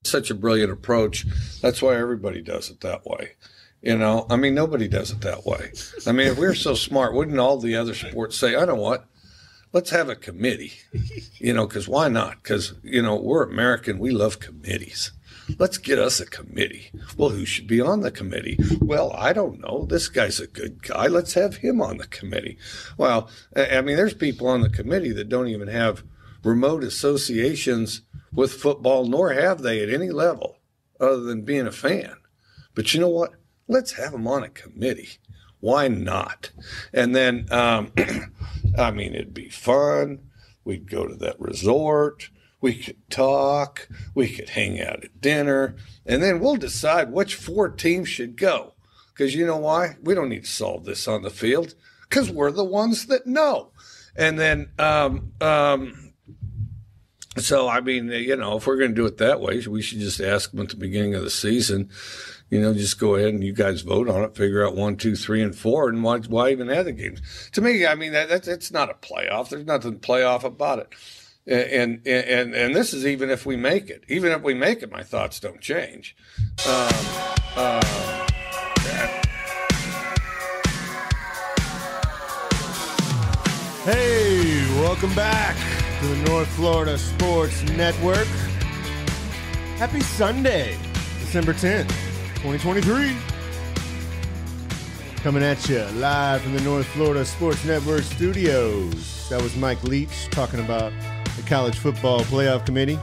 such a brilliant approach. That's why everybody does it that way. I mean, nobody does it that way. I mean, if we're so smart, wouldn't all the other sports say, I know what? Let's have a committee, because why not? Because, we're American. We love committees. Let's get us a committee. Well, who should be on the committee? Well, I don't know. This guy's a good guy. Let's have him on the committee. Well, I mean, there's people on the committee that don't even have remote associations with football, nor have they at any level other than being a fan. But you know what? Let's have them on a committee. Why not? And then, I mean, it'd be fun. We'd go to that resort. We could talk. We could hang out at dinner. And then we'll decide which 4 teams should go. Because you know why? We don't need to solve this on the field because we're the ones that know. And then, so, I mean, if we're going to do it that way, we should just ask them at the beginning of the season, just go ahead and you guys vote on it, figure out 1, 2, 3, and 4, and why even have the games? To me, I mean, that's not a playoff. There's nothing playoff about it. And this is even if we make it. Even if we make it, my thoughts don't change. Hey, welcome back to the North Florida Sports Network. Happy Sunday, December 10th, 2023. Coming at you live from the North Florida Sports Network studios. That was Mike Leach talking about the College Football Playoff Committee.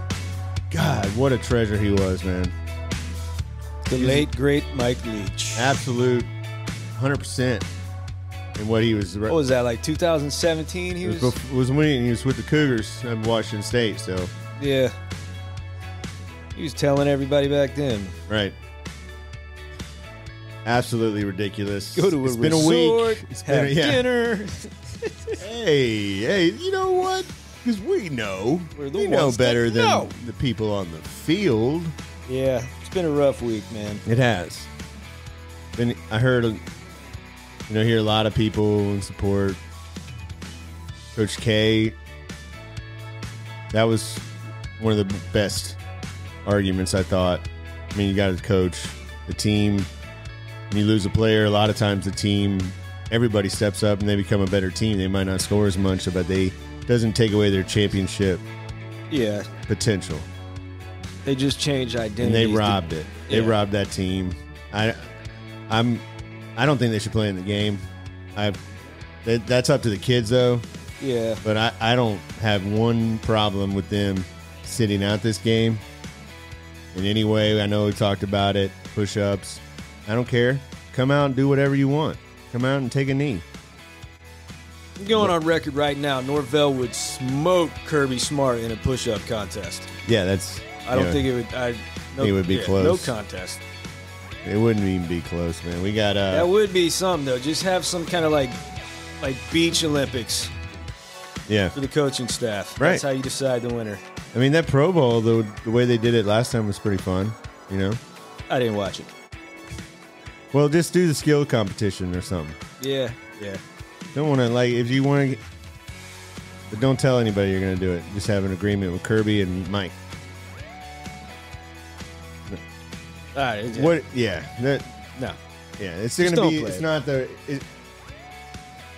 God, what a treasure he was, man. The late, great Mike Leach. Absolute 100%. And what he was. What was that, like 2017? It was when he was with the Cougars in Washington State, so. Yeah. He was telling everybody back then. Right. Absolutely ridiculous. Go to it's a been resort, a week. It's have been dinner. Hey, you know what? Because we know. We know better than the people on the field. Yeah, it's been a rough week, man. It has. I heard, hear a lot of people in support Coach K. That was one of the best arguments, I thought. I mean, you got to coach the team. When you lose a player, a lot of times the team, everybody steps up and they become a better team. They might not score as much, but they doesn't take away their championship potential. They just changed identity. And they robbed it. They robbed that team. I don't think they should play in the game. That's up to the kids, though. Yeah. But I don't have one problem with them sitting out this game in any way. I know we talked about it, push-ups. I don't care. Come out and do whatever you want. Come out and take a knee. I'm going on record right now. Norvell would smoke Kirby Smart in a push-up contest. Yeah, that's... I don't think it would... it would be close. No contest. It wouldn't even be close, man. We got... that would be something, though. Just have some kind of like beach Olympics. Yeah. For the coaching staff. Right. That's how you decide the winner. I mean, that Pro Bowl, the way they did it last time was pretty fun, I didn't watch it. Well, just do the skill competition or something. Yeah. Don't want to, if you want to... But don't tell anybody you're going to do it. Just have an agreement with Kirby and Mike. All right. Yeah. What? Yeah. No. Yeah, it's going to be... It's not the...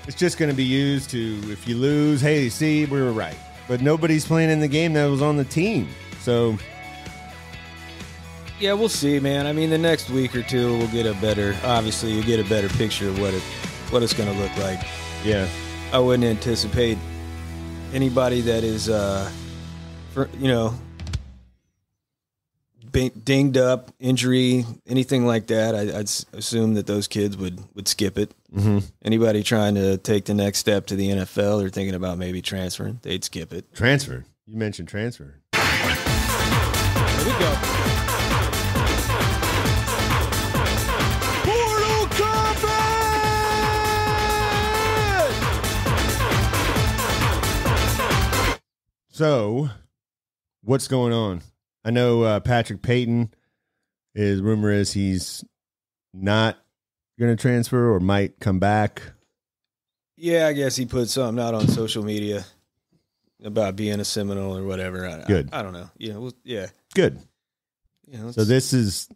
It's just going to be used to, if you lose, hey, see, we were right. But nobody's playing in the game that was on the team. So... Yeah, we'll see, man. I mean, the next week or two, we'll get a better... Obviously, you get a better picture of what it's going to look like. Yeah. I wouldn't anticipate anybody that is, dinged up, injury, anything like that. I'd assume that those kids would skip it. Mm-hmm. Anybody trying to take the next step to the NFL or thinking about maybe transferring, they'd skip it. Transfer? You mentioned transfer. There we go. Portal Combat! So, what's going on? I know Patrick Payton, rumor is he's not going to transfer or might come back. Yeah, I guess he put something out on social media about being a Seminole or whatever. Good. I don't know. Yeah. Good. So this is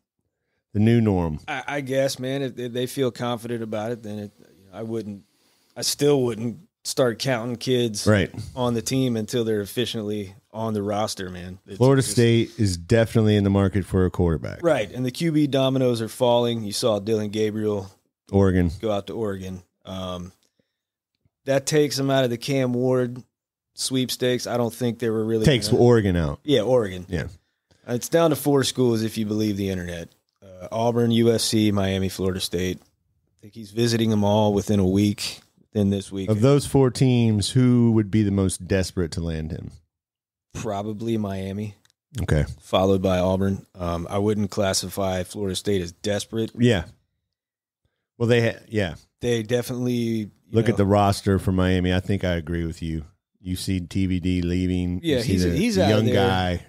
the new norm. I guess, man. If they feel confident about it, then I still wouldn't start counting kids on the team until they're efficiently on the roster, man. Florida State is definitely in the market for a quarterback. Right, and the QB dominoes are falling. You saw Dylan Gabriel Oregon go out to Oregon. That takes them out of the Cam Ward sweepstakes. I don't think they were really takes Oregon out. Yeah, Oregon. Yeah, it's down to 4 schools if you believe the internet: Auburn, USC, Miami, Florida State. I think he's visiting them all within a week. Within this week, of those 4 teams, who would be the most desperate to land him? Probably Miami. Okay, followed by Auburn. I wouldn't classify Florida State as desperate. Yeah. Well, they definitely look at the roster for Miami. I think I agree with you. You see TVD leaving. Yeah, he's the out young there. guy.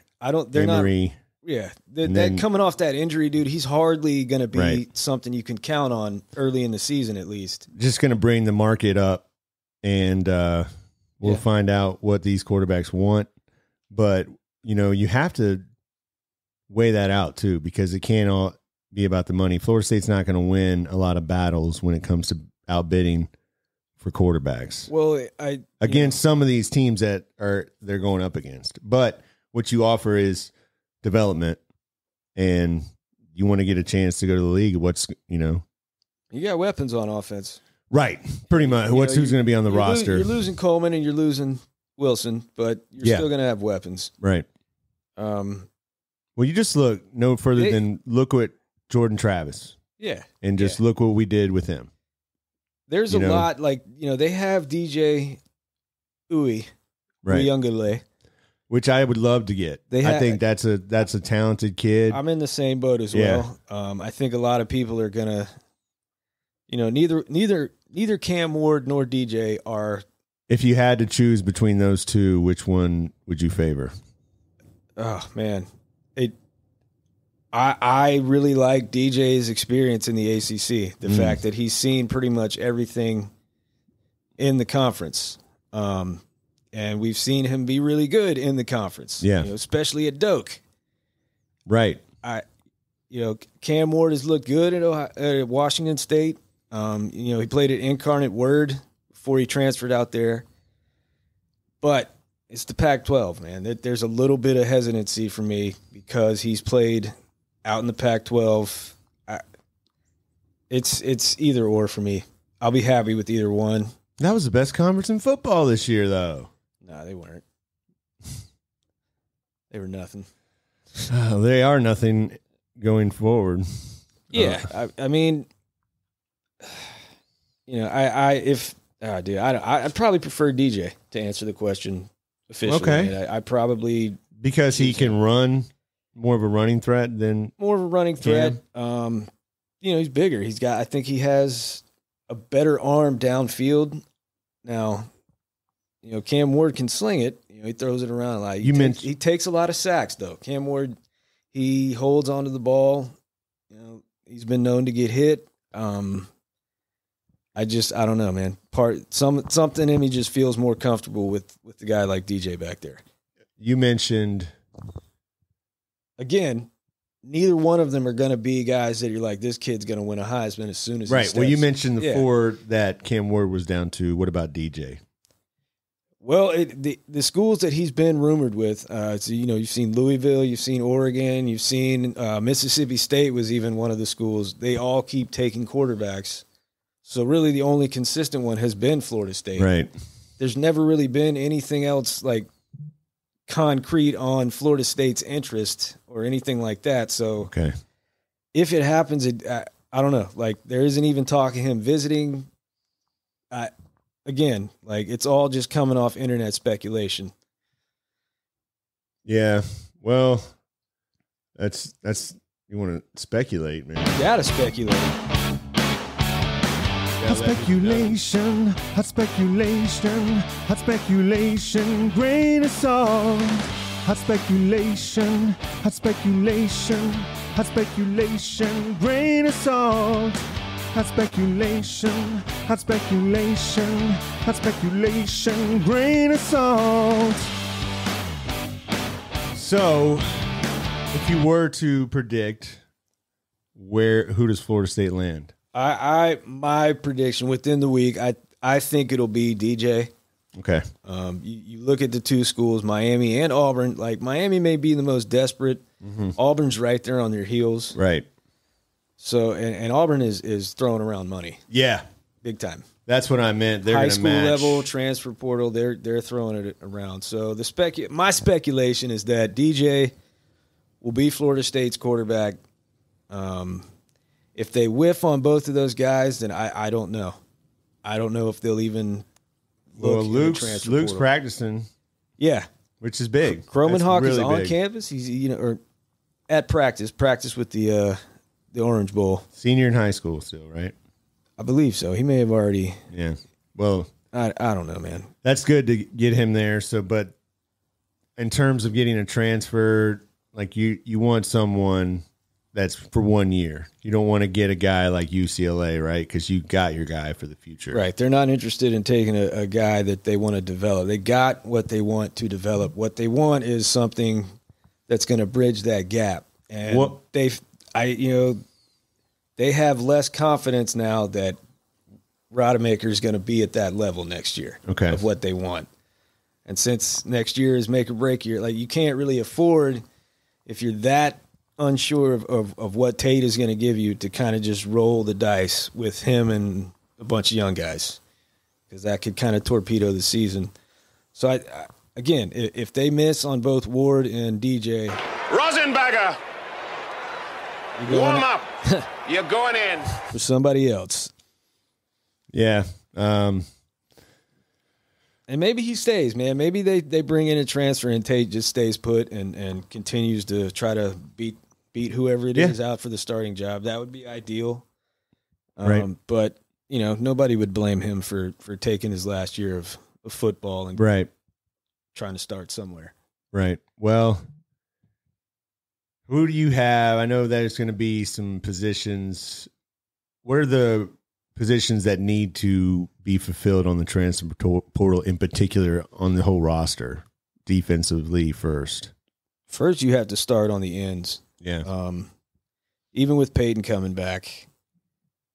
They're Emery. not. Yeah, that coming off that injury, dude, he's hardly going to be something you can count on early in the season, at least. Just going to bring the market up, and we'll find out what these quarterbacks want. But you have to weigh that out too, because it can't all be about the money. Florida State's not going to win a lot of battles when it comes to outbidding for quarterbacks. Well, against some of these teams that they're going up against. But what you offer is development, and you want to get a chance to go to the league. You got weapons on offense, right? Pretty much. Who's going to be on the roster? You're losing Coleman and you're losing Wilson, but you're still going to have weapons, right? Well, you just look no further than look at Jordan Travis, and just look what we did with him. There's a lot, they have DJ Uyunglele, which I would love to get. I think that's a talented kid. I'm in the same boat as well. I think a lot of people are gonna, neither Cam Ward nor DJ are. If you had to choose between those two, which one would you favor? Oh man, I really like DJ's experience in the ACC. The fact that he's seen pretty much everything in the conference. And we've seen him be really good in the conference, especially at Doak. Right. Cam Ward has looked good at Washington State. He played at Incarnate Word before he transferred out there. But it's the Pac-12, man. There's a little bit of hesitancy for me because he's played out in the Pac-12. It's either or for me. I'll be happy with either one. That was the best conference in football this year, though. No, they weren't. They were nothing. They are nothing going forward. Yeah, I'd probably prefer DJ to answer the question officially. Okay, I probably because he can run more of a running threat than more of a running threat. He's bigger. I think he has a better arm downfield. Now, Cam Ward can sling it. He throws it around a lot. He takes a lot of sacks, though. Cam Ward, he holds onto the ball. He's been known to get hit. I don't know, man. Something in me just feels more comfortable with the guy like DJ back there. You mentioned, again, neither one of them are going to be guys that you're like, this kid's going to win a Heisman as soon as he steps. Well, you mentioned the 4 that Cam Ward was down to. What about DJ? Well, the schools that he's been rumored with, you've seen Louisville, you've seen Oregon, you've seen Mississippi State was even one of the schools. They all keep taking quarterbacks. So really the only consistent one has been Florida State. Right. There's never really been anything else like concrete on Florida State's interest or anything like that. So if it happens, I don't know. Like there isn't even talk of him visiting. Again, like it's all just coming off internet speculation. Yeah. Well, that's you want to speculate, man. You gotta speculate. Hot speculation, hot speculation, hot speculation, grain of salt. Hot speculation, hot speculation, hot speculation, grain of salt. Hot speculation, hot speculation, hot speculation, grain of salt. So, If you were to predict who does Florida State land? My prediction within the week, I think it'll be DJ. Okay. You look at the two schools, Miami and Auburn. Like, Miami may be the most desperate. Mm-hmm. Auburn's right there on their heels. Right. So, and Auburn is throwing around money. Yeah. Big time. That's what I meant. They're high school match. level, transfer portal, they're throwing it around. So my speculation is that DJ will be Florida State's quarterback. If they whiff on both of those guys, then I don't know. I don't know if they'll even look. Well, Luke's practicing. Yeah, which is big. Kromenhoek really is on big. campus. He's or at practice with the Orange Bowl. Senior in high school still, right? I believe so. He may have already. Yeah. Well, I don't know, man. That's good to get him there. So, but in terms of getting a transfer, like you want someone that's for 1 year. You don't want to get a guy like UCLA, right? Because you got your guy for the future. Right. They're not interested in taking a guy that they want to develop. They got what they want to develop. What they want is something that's going to bridge that gap. And they have less confidence now that Rodemaker is going to be at that level next year of what they want. And since next year is make or break year, like, you can't really afford, if you're that unsure of what Tate is going to give you, to kind of just roll the dice with him and a bunch of young guys, because that could kind of torpedo the season. So, again, if they miss on both Ward and DJ. Rosenberger, warm up. You're going in. For somebody else. Yeah. And maybe he stays, man. Maybe they bring in a transfer and Tate just stays put and continues to try to beat whoever it is out for the starting job. That would be ideal. Right. But, nobody would blame him for taking his last year of football and trying to start somewhere. Right. Well, who do you have? I know there's going to be some positions. What are the positions that need to be fulfilled on the transfer portal, in particular on the whole roster, defensively first? First, you have to start on the ends. Yeah. Even with Peyton coming back,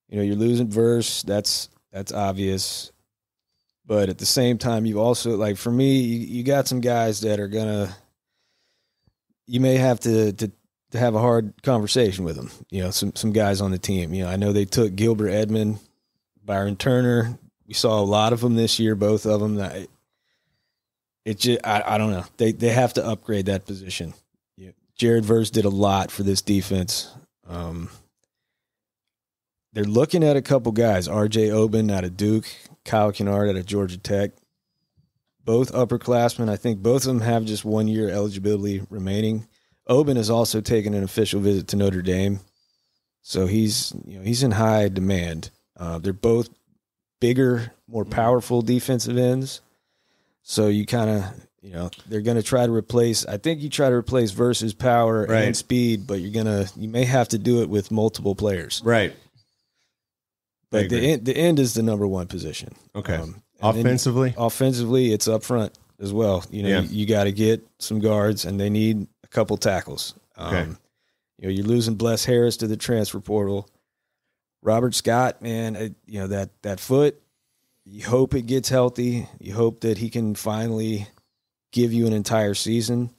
you're losing Verse. That's obvious. But at the same time, you also, like, for me, you got some guys that are you may have to have a hard conversation with them. Some guys on the team. I know they took Gilbert Edmond, Byron Turner. We saw a lot of them this year, both of them. I don't know. They have to upgrade that position. Jared Verse did a lot for this defense. They're looking at a couple guys, R.J. Oben out of Duke, Kyle Kennard out of Georgia Tech. Both upperclassmen. I think both of them have just 1 year eligibility remaining. Oben has also taken an official visit to Notre Dame, so he's in high demand. They're both bigger, more powerful defensive ends, so you kind of they're going to try to replace. I think you try to replace Versus power and speed, but you may have to do it with multiple players, right? But the end is the number one position. Okay, offensively, it's up front as well. You got to get some guards, and they need a couple tackles. Okay. You're losing Bless Harris to the transfer portal. Robert Scott, man, that foot, you hope it gets healthy. You hope that he can finally give you an entire season.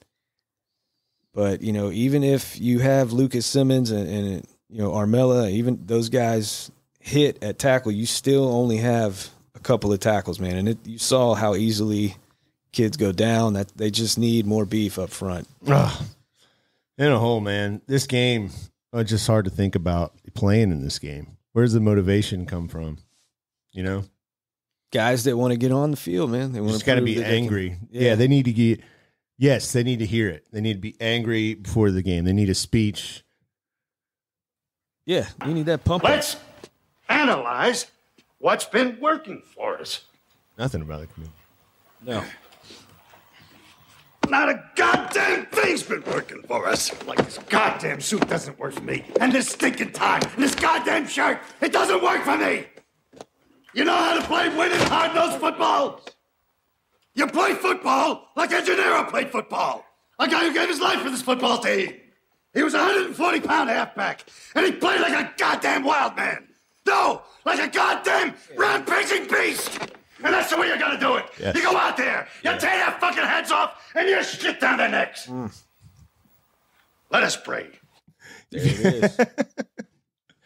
But, even if you have Lucas Simmons and Armella, even those guys hit at tackle, you still only have a couple of tackles, man. And you saw how easily kids go down. That they just need more beef up front. In a whole, man, this game, it's just hard to think about playing in this game. Where's the motivation come from? Guys that want to get on the field, man. They want just got to be angry. They need to get. Yes, they need to hear it. They need to be angry before the game. They need a speech. Yeah, you need that pump. Let's analyze what's been working for us. Nothing about the community. No. Not a goddamn thing's been working for us. Like, this goddamn suit doesn't work for me. And this stinking tie, and this goddamn shirt, it doesn't work for me. You know how to play winning hard-nosed football? You play football like a Gennaro played football. A guy who gave his life for this football team. He was a 140-pound halfback, and he played like a goddamn wild man. No, like a goddamn rampaging beast. And that's the way you're gonna do it. Yes. You go out there, you tear their fucking heads off, and you shit down their necks. Let us pray. There it is.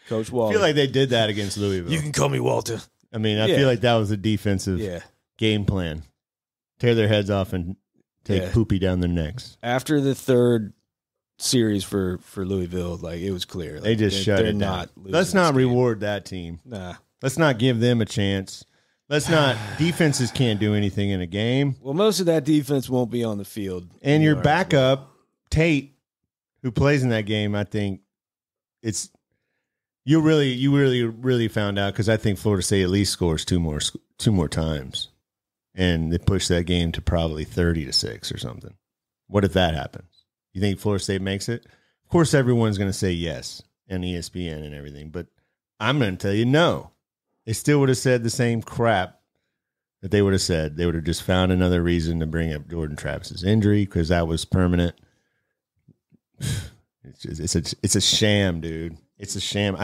Coach Wally. I feel like they did that against Louisville. You can call me Walter. I mean, I feel like that was a defensive game plan. Tear their heads off and take poopy down their necks. After the third series for Louisville, like, it was clear. Like, they just shut it down. Let's not reward that team. Nah. Let's not give them a chance. Let's not. Defenses can't do anything in a game. Well, most of that defense won't be on the field. And your backup, Tate, who plays in that game, I think you really found out, because I think Florida State at least scores two more times, and they push that game to probably 30-6 or something. What if that happens? You think Florida State makes it? Of course, everyone's going to say yes, and ESPN and everything, but I'm going to tell you no. They still would have said the same crap that they would have said. They would have just found another reason to bring up Jordan Travis's injury, because that was permanent. It's a sham, dude. It's a sham.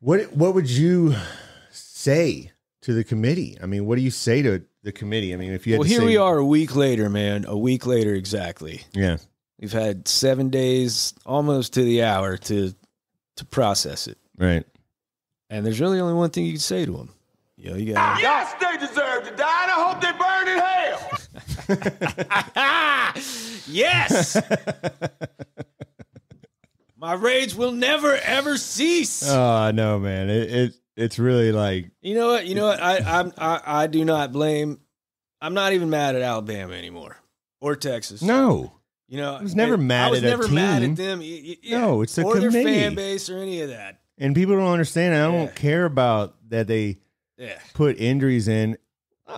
What would you say to the committee? I mean, what do you say to the committee? I mean, if you had here we are a week later, man. A week later, exactly. Yeah. We've had 7 days, almost to the hour, to process it. Right. And there's really only one thing you can say to them. You got. Yes, they deserve to die, and I hope they burn in hell. Yes. My rage will never ever cease. Oh no, man! It's really like, you know what? I do not blame. I'm not even mad at Alabama anymore or Texas. No. I was never mad at a team. I was never mad at them. No, it's a committee. Or their fan base or any of that. And people don't understand. I don't care about that they put injuries in.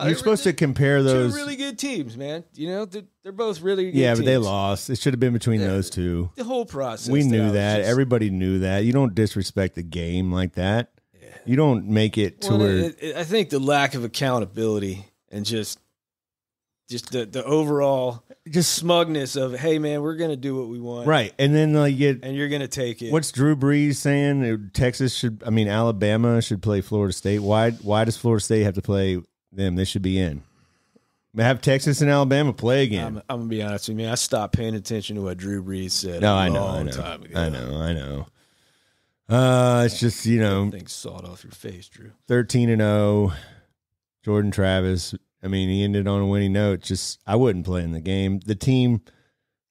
You're supposed to compare those. Two really good teams, man. They're both really good teams. Yeah, but they lost. It should have been between those two. The whole process. We knew that. Everybody knew that. You don't disrespect the game like that. Yeah. You don't make it to where. I think the lack of accountability and just the overall smugness of, hey, man, we're going to do what we want. Right. And then and you're going to take it. What's Drew Brees saying? Alabama should play Florida State. Why does Florida State have to play them? They should be in. Have Texas and Alabama play again. I'm going to be honest with you. I stopped paying attention to what Drew Brees said time ago. I know. It's just, things sawed off your face, Drew. 13-0. Jordan Travis. He ended on a winning note. I wouldn't play in the game. The team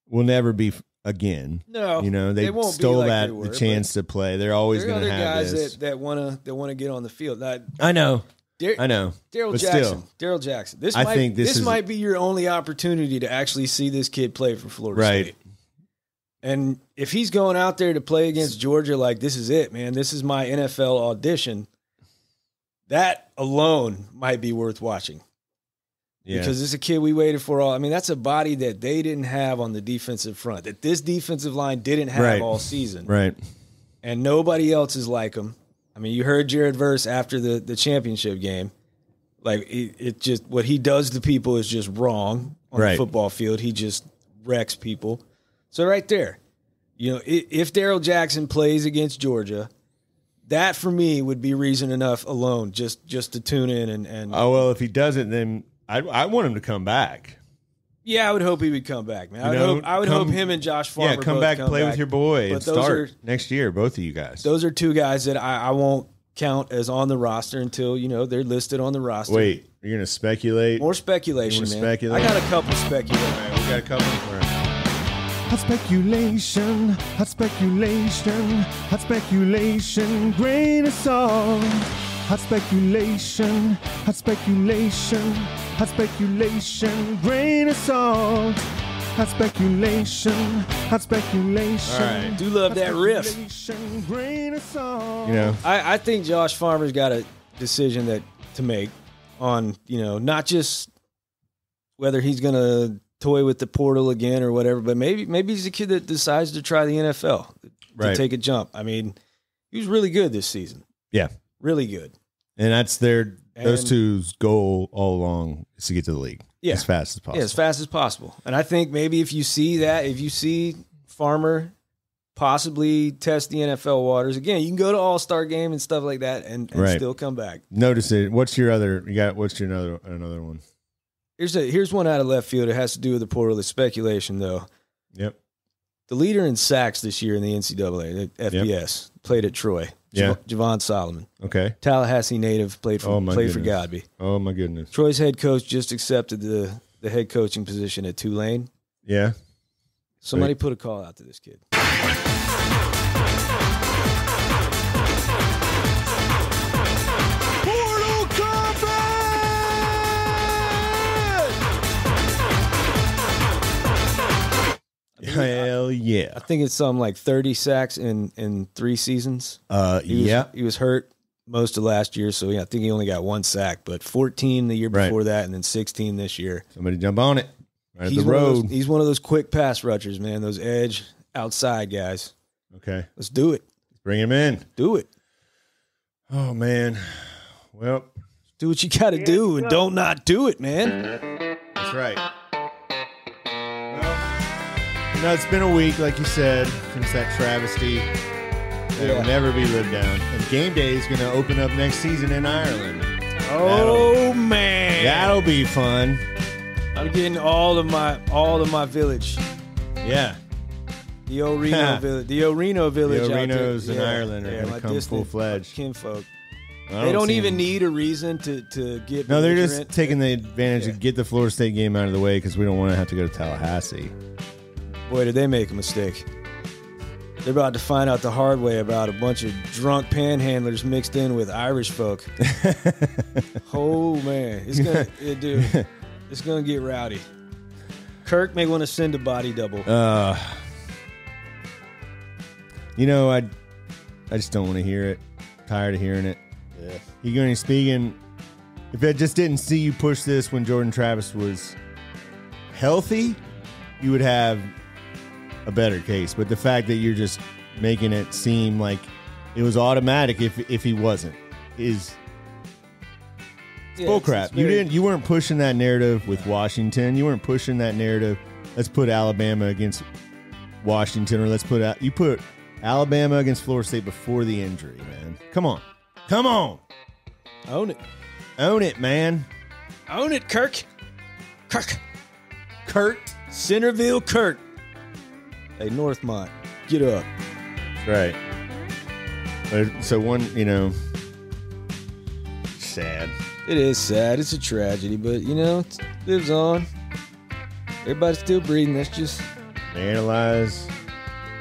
will never be again. No, they won't stole be like the chance to play. They're always going to have guys this. that want to get on the field. I know. Daryl Jackson. This might be your only opportunity to actually see this kid play for Florida State. And if he's going out there to play against Georgia, like, this is it, man. This is my NFL audition. That alone might be worth watching. Yeah. Because this is a kid we waited for that's a body that they didn't have on the defensive front, that this defensive line didn't have all season. Right. And nobody else is like him. You heard Jared Verse after the championship game. Like, it just, what he does to people is just wrong on the football field. He just wrecks people. So right there, if Daryl Jackson plays against Georgia, that for me would be reason enough alone just to tune in and. Oh, well, if he doesn't, then I want him to come back. Yeah, I would hope he would come back, man. I would hope him and Josh Farmer come back, play with your boy, and start next year, both of you guys. Those are two guys that I won't count as on the roster until, they're listed on the roster. Wait, you're going to speculate? More speculation, man. Speculate? I got a couple speculation. All right, we got a couple. Hot speculation, hot speculation, hot speculation, grain of salt. Hot speculation, hot speculation, hot speculation, grain of salt. Hot speculation, hot speculation. All right, do love that riff. Grain of salt. I think Josh Farmer's got a decision to make on, not just whether he's going to toy with the portal again or whatever, but maybe he's a kid that decides to try the NFL, to take a jump. He was really good this season. Yeah. Really good. And that's those two's goal all along is to get to the league as fast as possible. Yeah, as fast as possible. And I think maybe if you see Farmer, possibly test the NFL waters. Again, you can go to All-Star game and stuff like that and still come back. Notice it. What's your another one? Here's one out of left field. It has to do with the portal. It's speculation, though. Yep. The leader in sacks this year in the NCAA, the FBS, played at Troy. Yeah. Javon Solomon. Okay. Tallahassee native, played for Godby. Oh, my goodness. Troy's head coach just accepted the head coaching position at Tulane. Yeah. Somebody put a call out to this kid. Hell yeah. I think it's something like 30 sacks in 3 seasons. He was hurt most of last year, so I think he only got 1 sack, but 14 the year before that, and then 16 this year. Somebody jump on it. Right He's at the road. He's one of those quick pass rushers, man. Those edge outside guys. Okay. Let's do it. Bring him in. Do it. Oh, man. Well, do what you got to do and don't not do it, man. That's right. Well, it's been a week, like you said, since that travesty that will never be lived down. And game day is going to open up next season in Ireland. Oh, man. That'll be fun. I'm getting all of my village. Yeah. The old Reno village. The old Reno village. The Renos in Ireland are going to come full-fledged. Kinfolk. They don't even need a reason to get. No, they're just taking the advantage to get the Florida State game out of the way because we don't want to have to go to Tallahassee. Boy, did they make a mistake. They're about to find out the hard way about a bunch of drunk panhandlers mixed in with Irish folk. Oh, man. It's gonna get rowdy. Kirk may want to send a body double. I just don't want to hear it. Tired of hearing it. Yeah. You're going to speaking. If I just didn't see you push this when Jordan Travis was healthy, you would have a better case. But the fact that you're just making it seem like it was automatic if he wasn't is bullcrap. You weren't pushing that narrative with Washington. You weren't pushing that narrative. Let's put Alabama against Washington, or you put Alabama against Florida State before the injury, man. Come on. Own it. Own it, man. Own it, Kirk. Centerville Kirk. Hey, Northmont, get up. That's right. So sad. It is sad. It's a tragedy, but, it lives on. Everybody's still breathing. That's just... Analyze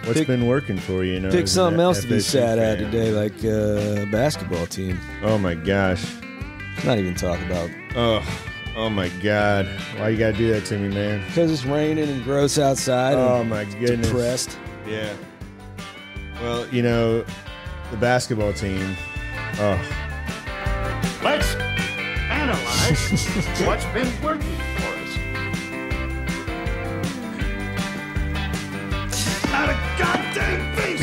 what's been working for you. Pick something else to be sad at today, like a basketball team. Oh, my gosh. Not even talk about... Oh, my God. Why you got to do that to me, man? Because it's raining and gross outside. Oh, my goodness. Depressed. Yeah. Well, the basketball team. Oh. Let's analyze what's been working for us. Not a goddamn thing.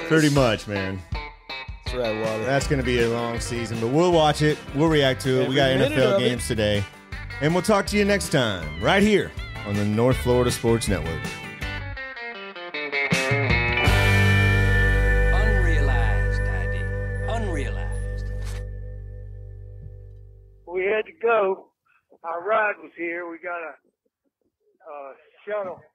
Pretty much, man. That's right, Water. That's going to be a long season, but we'll watch it. We'll react to it. We got NFL games today. And we'll talk to you next time, right here on the North Florida Sports Network. Unrealized. We had to go. Our ride was here. We got a shuttle to